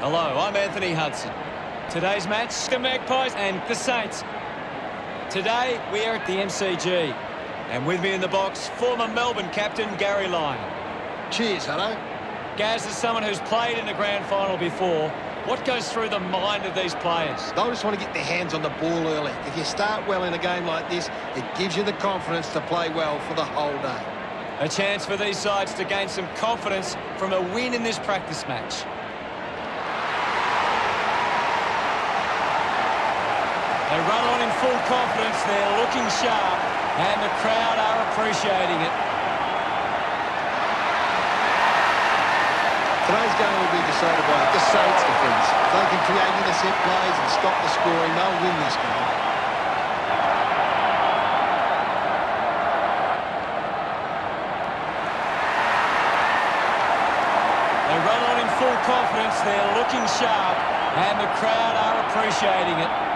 Hello, I'm Anthony Hudson. Today's match, the Magpies and the Saints. Today, we are at the MCG. And with me in the box, former Melbourne captain, Gary Lyon. Cheers, hello. Gaz, is someone who's played in the grand final before. What goes through the mind of these players? They just want to get their hands on the ball early. If you start well in a game like this, it gives you the confidence to play well for the whole day. A chance for these sides to gain some confidence from a win in this practice match. They run on in full confidence, they're looking sharp, and the crowd are appreciating it. Today's game will be decided by the Saints' defence. If they can create intercept plays and stop the scoring, they'll win this game. They run on in full confidence, they're looking sharp, and the crowd are appreciating it.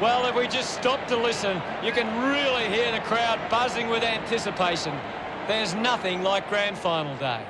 Well, if we just stop to listen, you can really hear the crowd buzzing with anticipation. There's nothing like grand final day.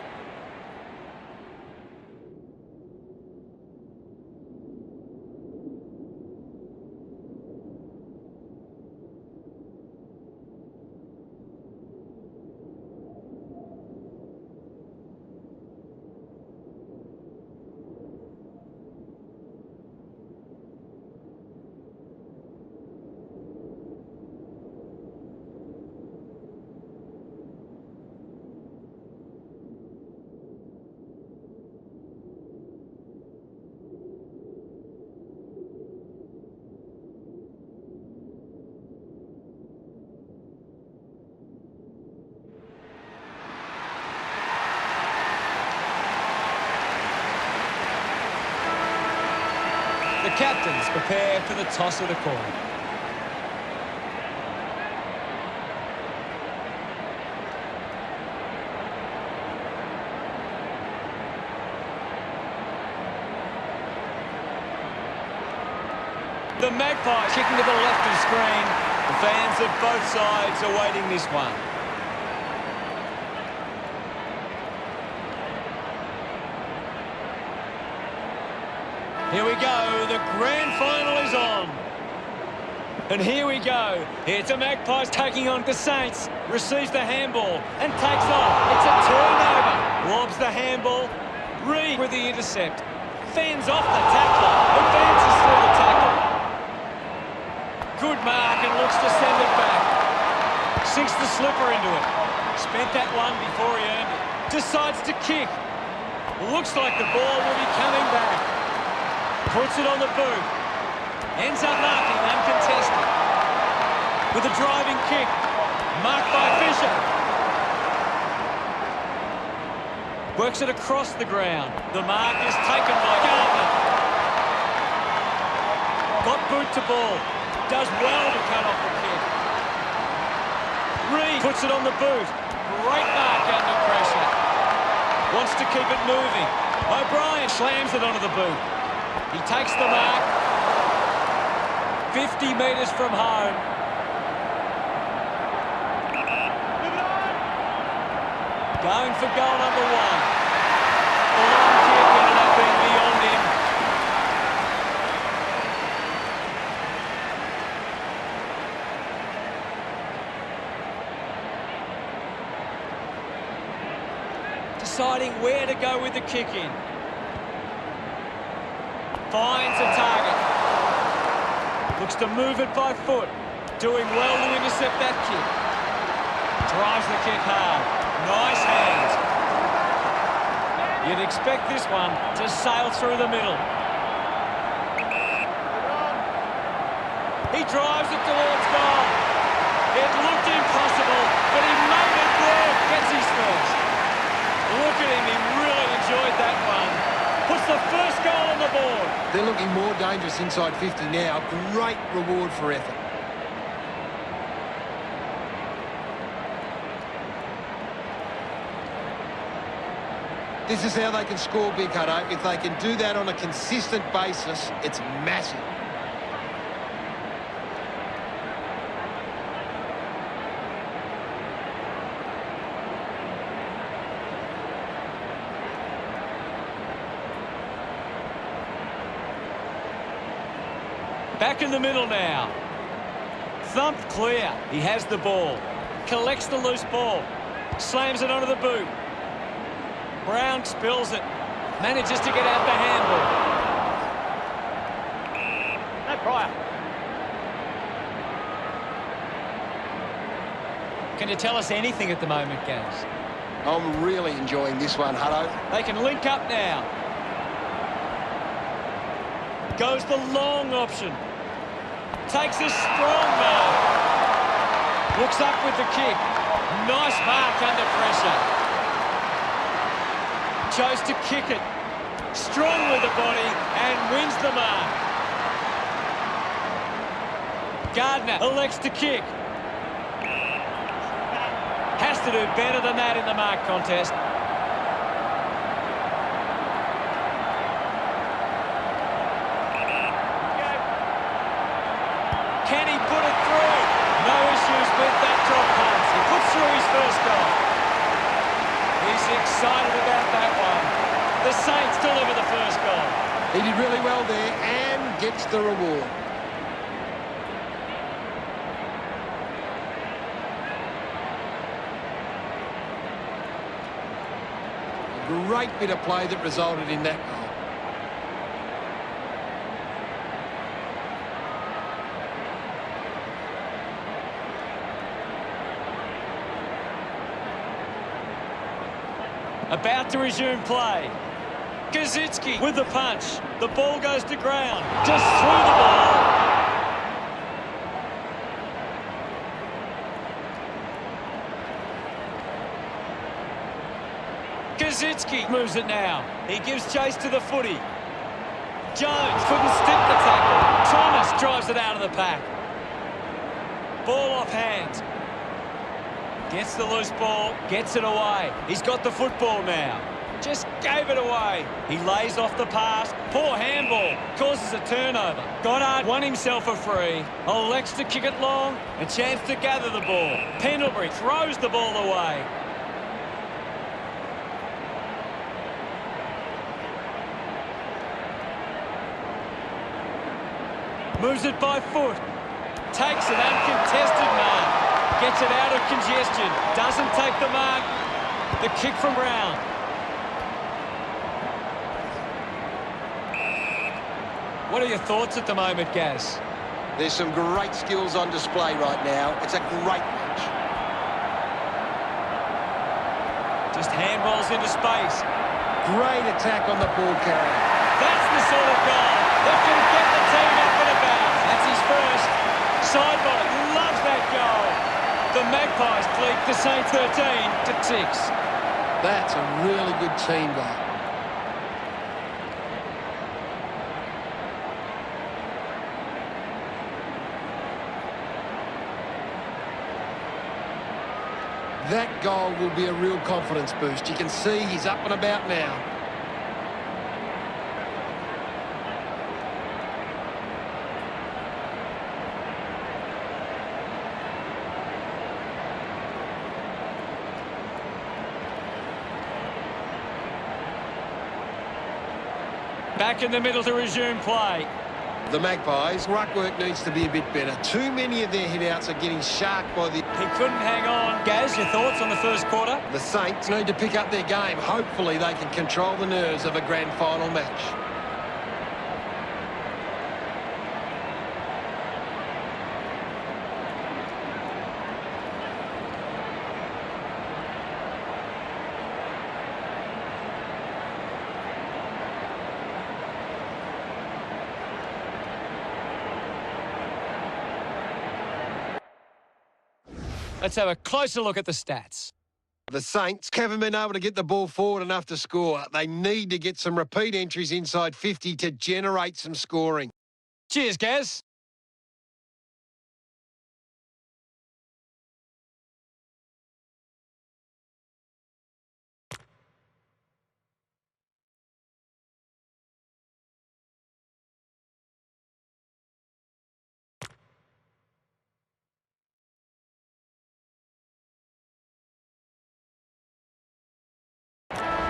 The captains prepare for the toss of the coin. The Magpies kicking to the left of screen. The fans of both sides awaiting this one. Here we go, the grand final is on. And here we go. It's the Magpies taking on the Saints. Receives the handball and takes off. It's a turnover. Lobs the handball. Reed with the intercept. Fends off the tackler. Advances through the tackle. Good mark and looks to send it back. Sinks the slipper into it. Spent that one before he earned it. Decides to kick. Looks like the ball will be coming back. Puts it on the boot. Ends up marking uncontested. With a driving kick. Marked by Fisher. Works it across the ground. The mark is taken by Gardner. Got boot to ball. Does well to cut off the kick. Reed puts it on the boot. Great mark under pressure. Wants to keep it moving. O'Brien slams it onto the boot. He takes the mark. 50 metres from home. Going for goal number one. The long kick ended up being beyond him. Deciding where to go with the kick in. Finds a target. Looks to move it by foot. Doing well to intercept that kick. Drives the kick hard. Nice hands. You'd expect this one to sail through the middle. He drives it towards goal. It looked impossible, but he made it work. Gets his first. Look at him, he really enjoyed that one. Puts the first goal on the board. They're looking more dangerous inside 50 now. Great reward for effort. This is how they can score big, Hutto. If they can do that on a consistent basis, it's massive. Back in the middle now. Thumped clear. He has the ball. Collects the loose ball. Slams it onto the boot. Brown spills it. Manages to get out the handball. No prior. Can you tell us anything at the moment, Gaz? I'm really enjoying this one, Hutto. They can link up now. Goes the long option. Takes a strong mark. Looks up with the kick. Nice mark under pressure. Chose to kick it. Strong with the body and wins the mark. Gardner elects to kick. Has to do better than that in the mark contest. Can he put it through? No issues with that drop pass. He puts through his first goal. He's excited about that one. The Saints deliver the first goal. He did really well there and gets the reward. A great bit of play that resulted in that goal. About to resume play. Kaczynski with the punch. The ball goes to ground. Just through the ball. Kaczynski moves it now. He gives chase to the footy. Jones couldn't stick the tackle. Thomas drives it out of the pack. Ball off hands. Gets the loose ball, gets it away. He's got the football now. Just gave it away. He lays off the pass. Poor handball. Causes a turnover. Goddard won himself a free. Elects to kick it long. A chance to gather the ball. Pendlebury throws the ball away. Moves it by foot. Takes an uncontested mark. Gets it out of congestion. Doesn't take the mark. The kick from Brown. What are your thoughts at the moment, Gaz? There's some great skills on display right now. It's a great match. Just handballs into space. Great attack on the ball carrier. That's the sort of goal that can get the team up and about. That's his first. Sidebody loves that goal. The Magpies lead the Saints 13-6. That's a really good team goal. That goal will be a real confidence boost. You can see he's up and about now. Back in the middle to resume play. The Magpies' ruck work needs to be a bit better. Too many of their hit-outs are getting sharked by the... He couldn't hang on. Gaz, your thoughts on the first quarter? The Saints need to pick up their game. Hopefully they can control the nerves of a grand final match. Let's have a closer look at the stats. The Saints haven't been able to get the ball forward enough to score. They need to get some repeat entries inside 50 to generate some scoring. Cheers, Gaz.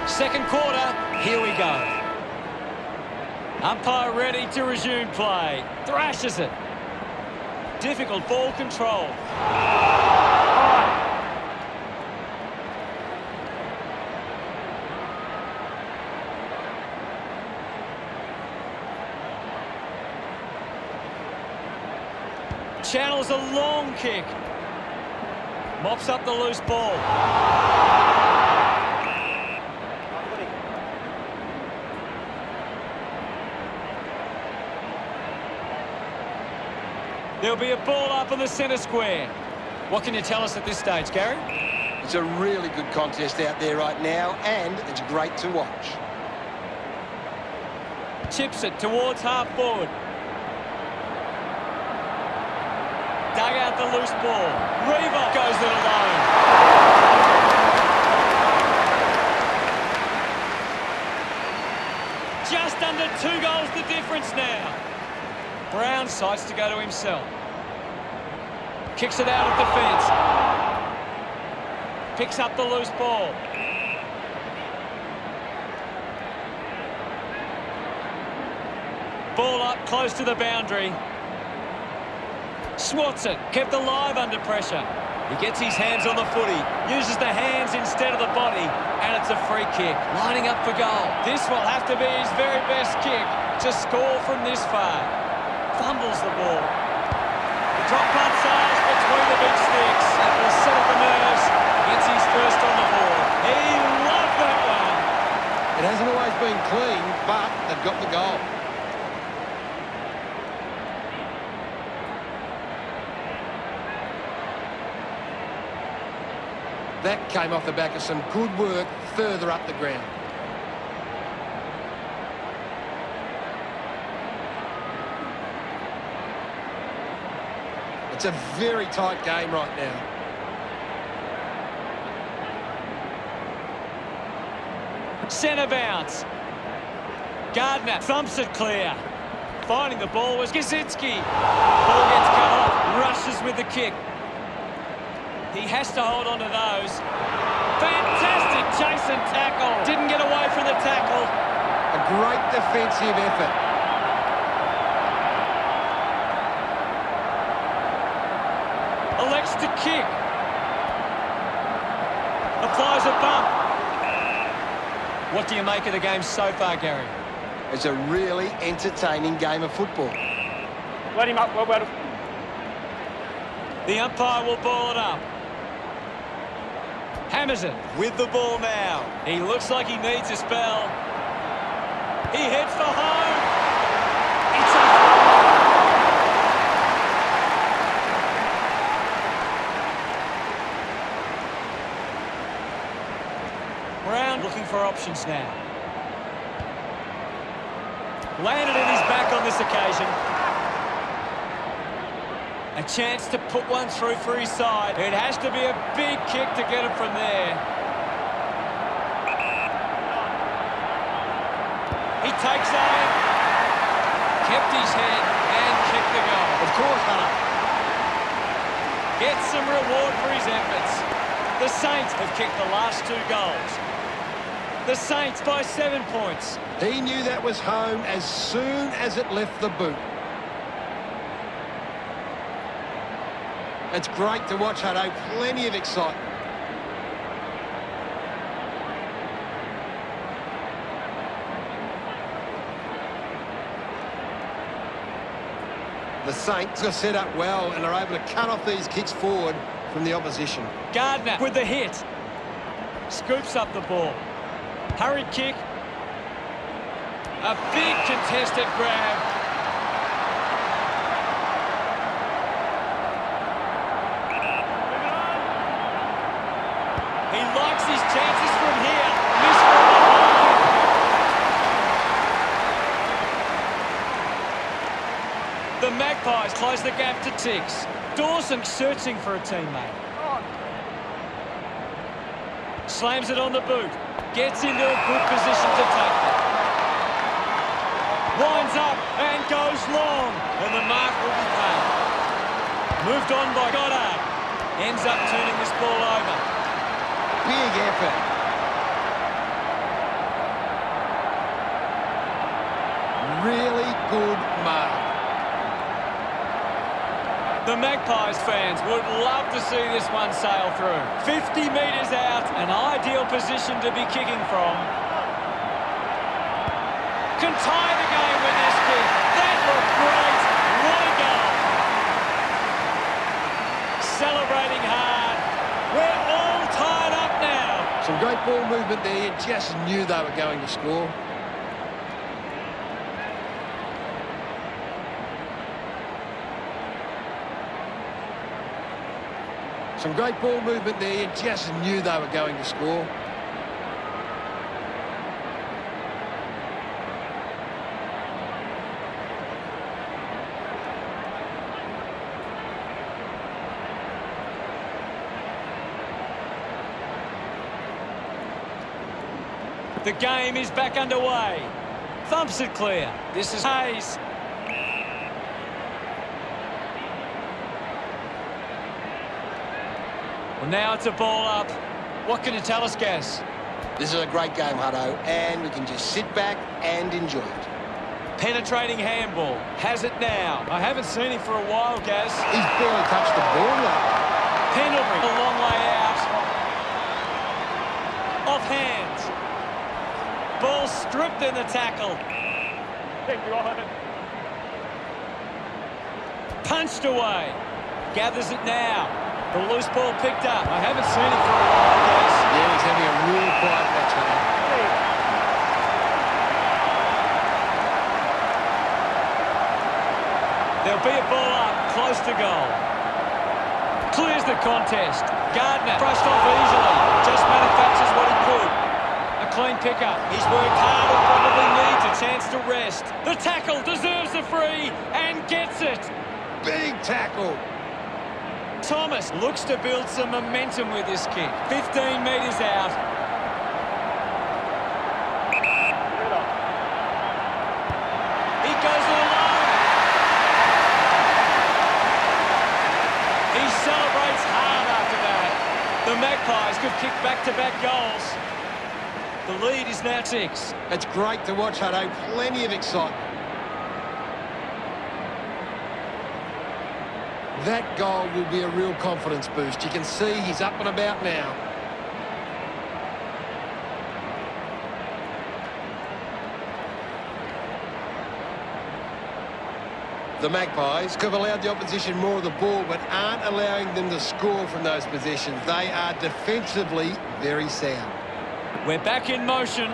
Second quarter, here we go. Umpire ready to resume play. Thrashes it. Difficult ball control. Channels a long kick. Mops up the loose ball. There'll be a ball up in the centre square. What can you tell us at this stage, Gary? It's a really good contest out there right now, and it's great to watch. Chips it towards half forward. Dug out the loose ball. Reaver goes it alone. Just under 2 goals the difference now. Brown decides to go to himself. Kicks it out of defence. Picks up the loose ball. Ball up close to the boundary. Swats it, kept alive under pressure. He gets his hands on the footy, uses the hands instead of the body, and it's a free kick. Lining up for goal. This will have to be his very best kick to score from this far. Fumbles the ball. The drop punt sails between the big sticks. That will settle the nerves. Gets his first on the board. He loved that one. It hasn't always been clean, but they've got the goal. That came off the back of some good work further up the ground. It's a very tight game right now. Centre bounce. Gardner thumps it clear. Finding the ball was Kaczynski. Ball gets cut off. Rushes with the kick. He has to hold on to those. Fantastic chase and tackle. Didn't get away from the tackle. A great defensive effort. Elects to kick. Applies a bump. What do you make of the game so far, Gary? It's a really entertaining game of football. Let him up, well. The umpire will ball it up. Hammers it with the ball now. He looks like he needs a spell. He heads for home. It's a Brown looking for options now. Landed in his back on this occasion. A chance to put one through for his side. It has to be a big kick to get it from there. He takes aim. Kept his head and kicked the goal. Of course, Hunter. Gets some reward for his efforts. The Saints have kicked the last 2 goals. The Saints by 7 points. He knew that was home as soon as it left the boot. It's great to watch, Hutto. Plenty of excitement. The Saints are set up well and are able to cut off these kicks forward from the opposition. Gardner with the hit. Scoops up the ball. Hurried kick. A big contested grab. He likes his chances from here. Missed from behind. The Magpies close the gap to 6. Dawson searching for a teammate. Slams it on the boot. Gets into a good position to take it. Winds up and goes long. And the mark will be paid. Moved on by Goddard. Ends up turning this ball over. Big effort. The Magpies fans would love to see this one sail through. 50 metres out, an ideal position to be kicking from. Can tie the game with this kick. That looked great. What a goal. Celebrating hard. We're all tied up now. Some great ball movement there. You just knew they were going to score. Some great ball movement there. You just knew they were going to score. The game is back underway. Thumps it clear. This is Hayes. Well, now it's a ball up. What can you tell us, Gaz? This is a great game, Hutto, and we can just sit back and enjoy it. Penetrating handball. Has it now. I haven't seen him for a while, Gaz. He's barely touched the ball though. Pendlebury, a long way out. Off hands. Ball stripped in the tackle. Thank you, Ivan. Punched away. Gathers it now. The loose ball picked up. I haven't seen him for a while, Gaz. Yeah, he's having a real quiet match now. There'll be a ball up, close to goal. Clears the contest. Gardner brushed off easily. Just manufactures what he could. A clean pickup. He's worked hard and probably needs a chance to rest. The tackle deserves the free and gets it. Big tackle. Thomas looks to build some momentum with this kick. 15 metres out. He goes alone. He celebrates hard after that. The Magpies could kick back-to-back goals. The lead is now 6. It's great to watch, Hutto. Plenty of excitement. That goal will be a real confidence boost. You can see he's up and about now. The Magpies have allowed the opposition more of the ball, but aren't allowing them to score from those positions. They are defensively very sound. We're back in motion.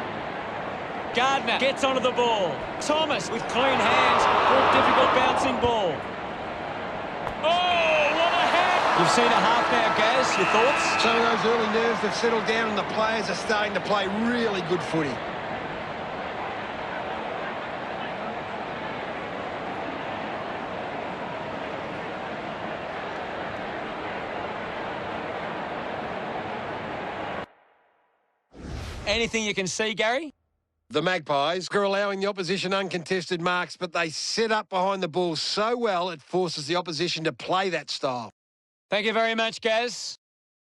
Gardner gets onto the ball. Thomas with clean hands for a difficult bouncing ball. Oh, what a head! You've seen a half now, Gaz. Your thoughts? Some of those early nerves have settled down and the players are starting to play really good footy. Anything you can see, Gary? The Magpies are allowing the opposition uncontested marks, but they set up behind the ball so well it forces the opposition to play that style. Thank you very much, Gaz.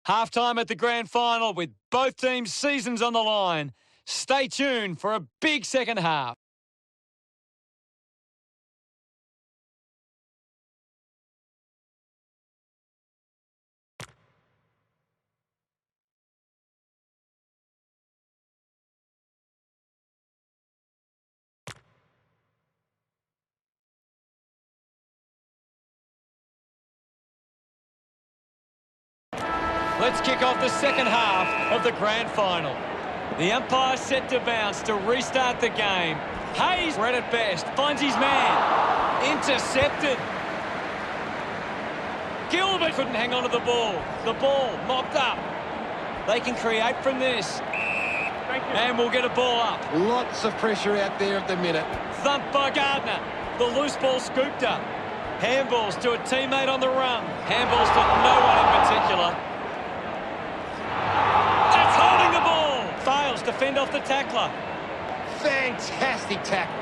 Half-time at the grand final with both teams' seasons on the line. Stay tuned for a big second half. Let's kick off the second half of the grand final. The umpire set to bounce to restart the game. Hayes, read at best, finds his man. Intercepted. Gilbert couldn't hang on to the ball. The ball mopped up. They can create from this. Thank you. And we'll get a ball up. Lots of pressure out there at the minute. Thumped by Gardner. The loose ball scooped up. Handballs to a teammate on the run. Handballs to no one in particular. That's holding the ball. Fails to fend off the tackler. Fantastic tackle.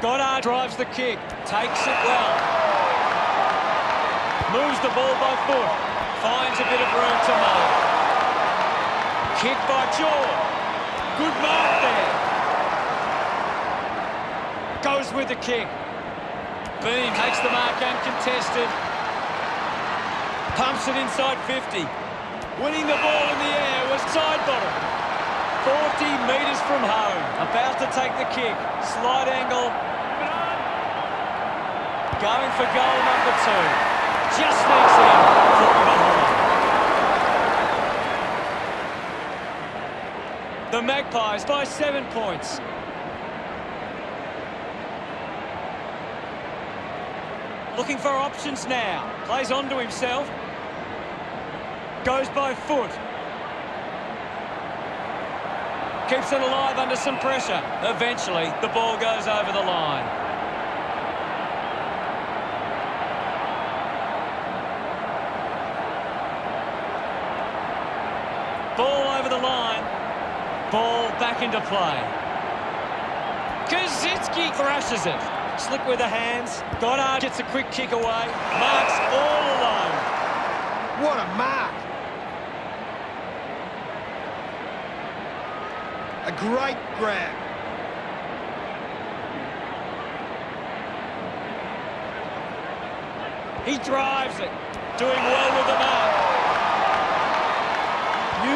Goddard drives the kick. Takes it well. Moves the ball by foot. Finds a bit of room to mark. Kick by George. Good mark there. Goes with the kick. Beam takes the mark uncontested. Pumps it inside 50. Winning the ball in the air was side bottom. 40 metres from home. About to take the kick. Slide angle. Going for goal number 2. Just sneaks in from behind. The Magpies by 7 points. Looking for options now. Plays onto himself. Goes by foot. Keeps it alive under some pressure. Eventually, the ball goes over the line. Ball over the line. Ball back into play. Kaczynski thrashes it. Slick with the hands. Goddard gets a quick kick away. Marks all alone. What a mark. A great grab. He drives it. Doing well with the mark.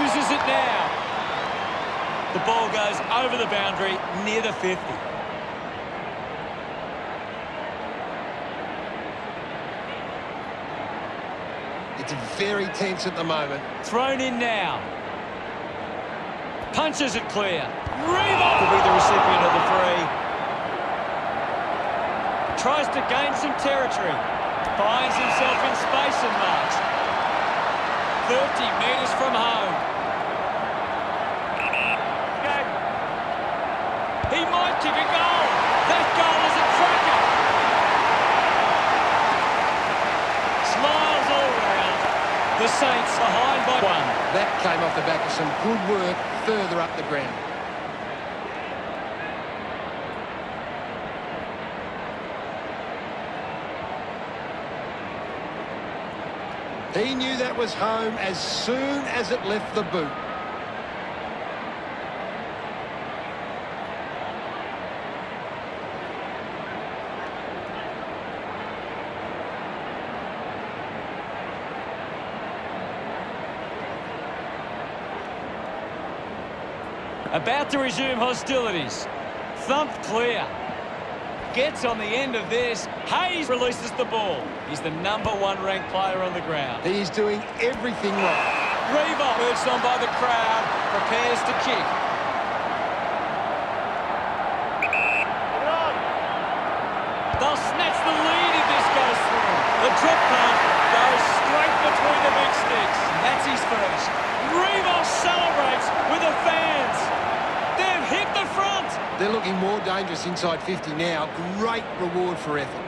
Uses it now. The ball goes over the boundary near the 50. It's very tense at the moment. Thrown in now. Punches it clear. Reebok will be the recipient of the free. Tries to gain some territory. Finds himself in space and marks. 30 metres from home. He might kick a goal. That goal is a cracker. Smiles all round. The Saints behind by 1. That came off the back of some good work further up the ground. He knew that was home as soon as it left the boot. About to resume hostilities. Thumped clear. Gets on the end of this. Hayes releases the ball. He's the #1 ranked player on the ground. He is doing everything right. Reebok, urged on by the crowd, prepares to kick. They'll snatch the lead if this goes through. The drop punt goes straight between the big sticks. That's his first. Reebok celebrates with the fans. They've hit the front. They're looking more dangerous inside 50 now. Great reward for effort.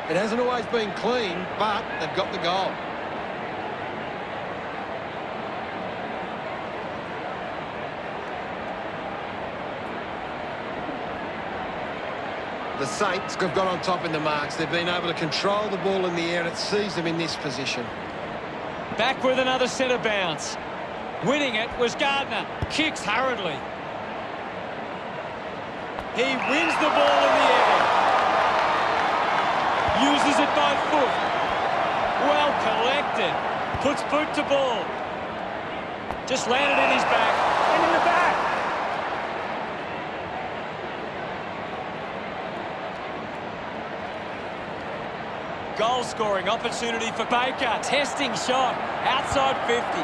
It hasn't always been clean, but they've got the goal. The Saints have got on top in the marks. They've been able to control the ball in the air, and it sees them in this position. Back with another centre bounce. Winning it was Gardner. Kicks hurriedly. He wins the ball in the air. Uses it by foot. Well collected. Puts boot to ball. Just landed in his back. And in the back. Goal-scoring opportunity for Baker. Testing shot. Outside 50.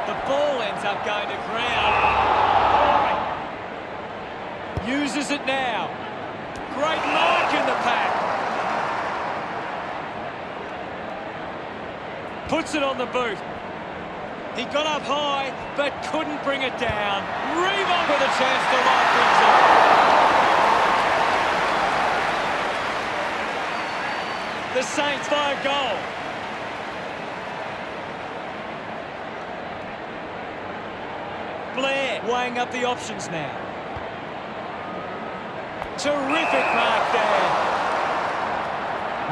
The ball ends up going to ground. Uses it now. Great mark in the pack. Puts it on the boot. He got up high, but couldn't bring it down. Reebok with a chance to light things up. The Saints by a goal. Blair weighing up the options now. Terrific mark there.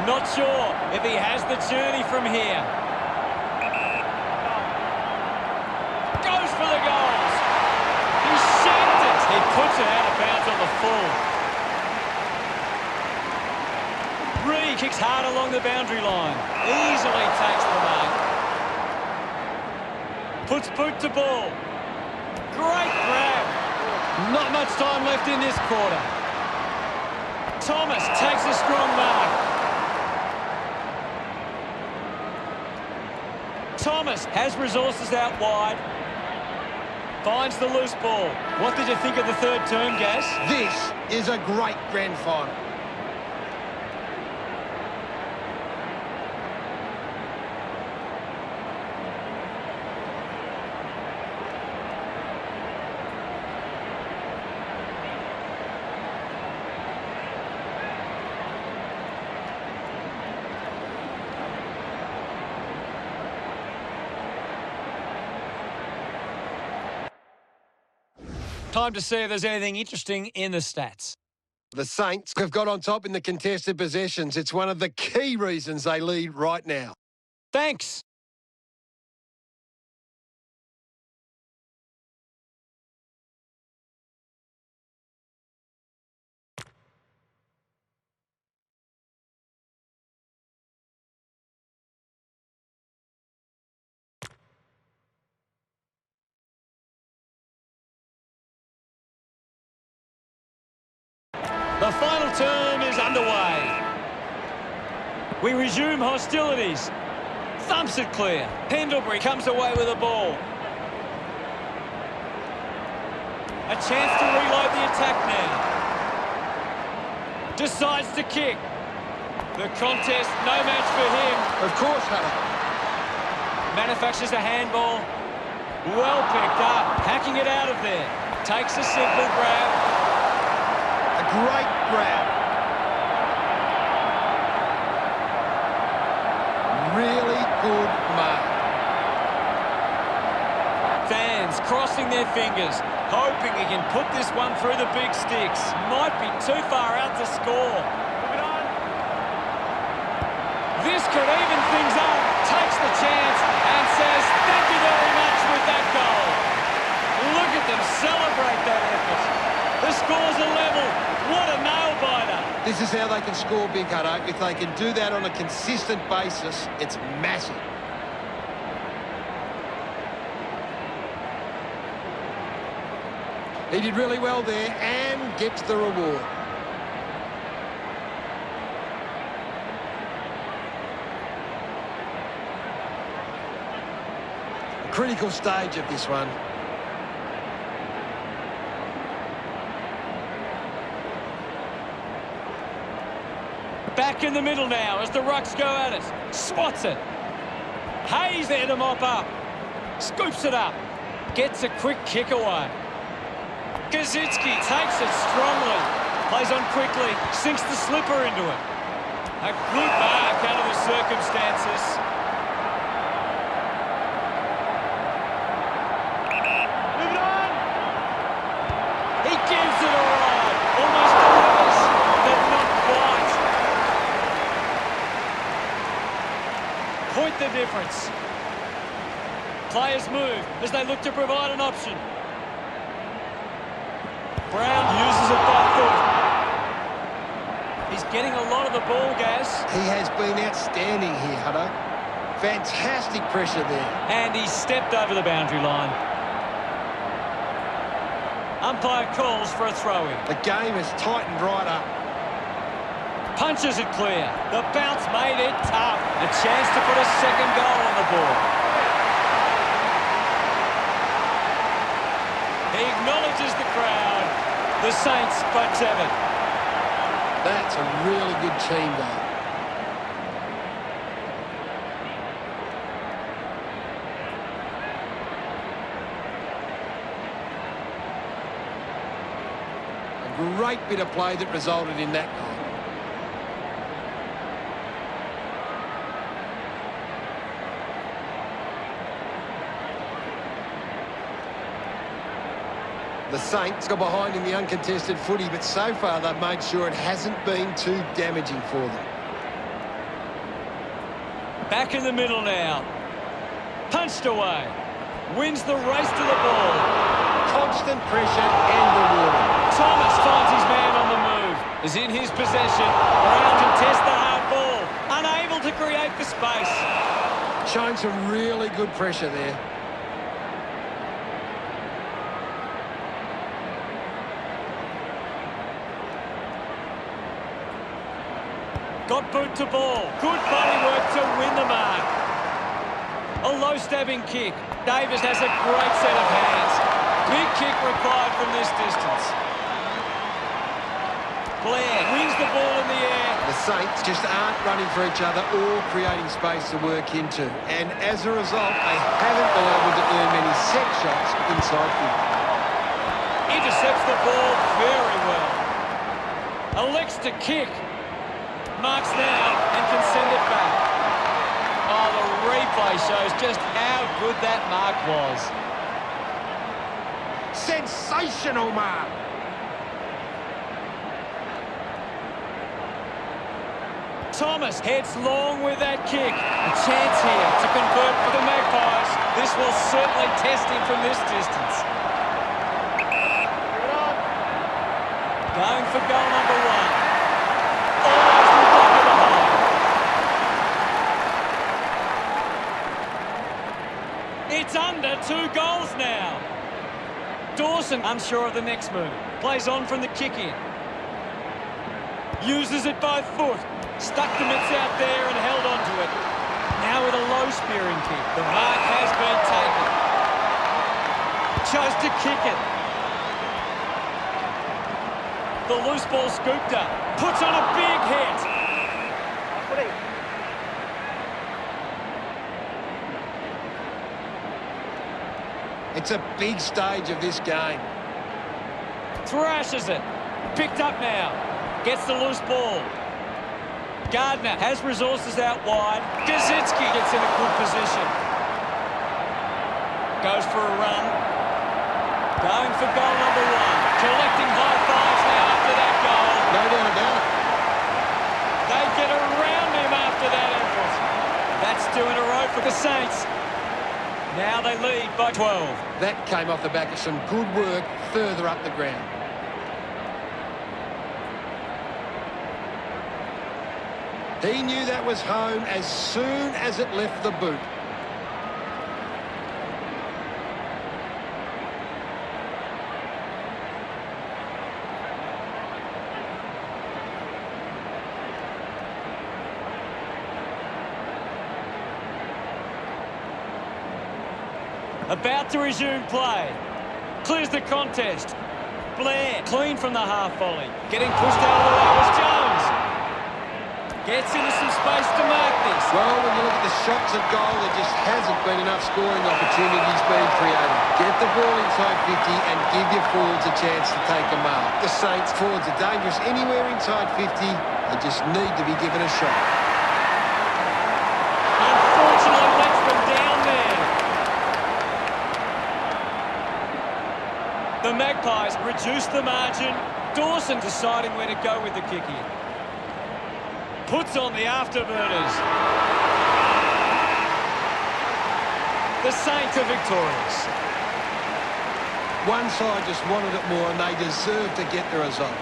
Not sure if he has the journey from here. kicks hard along the boundary line. Easily takes the mark. Puts boot to ball. Great grab. Not much time left in this quarter. Thomas takes a strong mark. Thomas has resources out wide. Finds the loose ball. What did you think of the third term, Gaz? This is a great grand final. Time to see if there's anything interesting in the stats. The Saints have got on top in the contested possessions. It's one of the key reasons they lead right now. Thanks. The final term is underway. We resume hostilities. Thumps it clear. Pendlebury comes away with the ball. A chance to reload the attack now. Decides to kick. The contest, no match for him. Of course, Hunter. Manufactures a handball. Well picked up. Hacking it out of there. Takes a simple grab. Great grab. Really good mark. Fans crossing their fingers, hoping he can put this one through the big sticks. Might be too far out to score. This could even things up. Takes the chance and says thank you very much with that goal. Look at them celebrate that effort. The score's a level. What a nail-biter. This is how they can score big, Hutto. If they can do that on a consistent basis, it's massive. He did really well there and gets the reward. A critical stage of this one. Back in the middle now as the Rucks go at it. Swats it. Hayes there to mop up. Scoops it up. Gets a quick kick away. Kaczynski takes it strongly. Plays on quickly. Sinks the slipper into it. A good mark under the circumstances. Move it on! He gives it a ride. Almost delivers, but not quite. Point the difference. Players move as they look to provide an option. Brown uses it by foot. He's getting a lot of the ball, Gaz. He has been outstanding here, Hutto. Fantastic pressure there. And he stepped over the boundary line. Umpire calls for a throw-in. The game has tightened right up. Punches it clear. The bounce made it tough. A chance to put a second goal on the board. He acknowledges the crowd. The Saints by 7. That's a really good team goal. A great bit of play that resulted in that goal. The Saints got behind in the uncontested footy, but so far they've made sure it hasn't been too damaging for them. Back in the middle now. Punched away. Wins the race to the ball. Constant pressure and rewarding. Thomas finds his man on the move. Is in his possession. Brown contests the hard ball. to create the space. Showing some really good pressure there. Got boot to ball. Good body work to win the mark. A low stabbing kick. Davis has a great set of hands. Big kick required from this distance. Blair wins the ball in the air. The Saints just aren't running for each other or creating space to work into. And as a result, they haven't been able to earn many set shots inside 50. Intercepts the ball very well. Elects to kick. Marks now and can send it back. Oh, the replay shows just how good that mark was. Sensational mark. Thomas heads long with that kick. A chance here to convert for the Magpies. This will certainly test him from this distance. Going for goal number one. Almost the back of the hole. It's under 2 goals now. Dawson unsure of the next move. Plays on from the kick in. Uses it by foot. Stuck the mitts out there and held on to it. Now with a low spearing kick. The mark has been taken. Chose to kick it. The loose ball scooped up. Puts on a big hit. It's a big stage of this game. Thrashes it. Picked up now. Gets the loose ball. Gardner has resources out wide. Gazinski gets in a good position. Goes for a run. Going for goal number one. Collecting high fives now after that goal. No doubt about it. They get around him after that effort. That's 2 in a row for the Saints. Now they lead by 12. That came off the back of some good work further up the ground. He knew that was home as soon as it left the boot. About to resume play. Clears the contest. Blair, clean from the half volley. Getting pushed out of the way was Jones. Gets into some space to mark this. Well, when you look at the shots at goal, there just hasn't been enough scoring opportunities being created. Get the ball inside 50 and give your forwards a chance to take a mark. The Saints forwards are dangerous anywhere inside 50. They just need to be given a shot. Unfortunately, lets them down there. The Magpies reduce the margin. Dawson deciding where to go with the kick in. Puts on the afterburners. The Saints are victorious. One side just wanted it more and they deserve to get the result.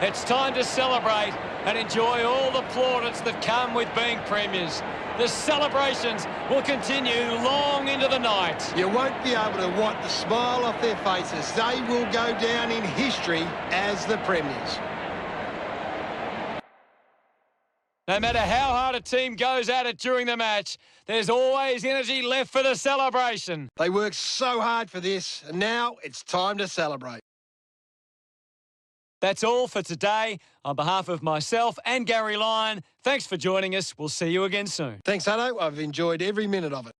It's time to celebrate and enjoy all the plaudits that come with being premiers. The celebrations will continue long into the night. You won't be able to wipe the smile off their faces. They will go down in history as the premiers. No matter how hard a team goes at it during the match, there's always energy left for the celebration. They worked so hard for this, and now it's time to celebrate. That's all for today. On behalf of myself and Gary Lyon, thanks for joining us. We'll see you again soon. Thanks, Hutto. I've enjoyed every minute of it.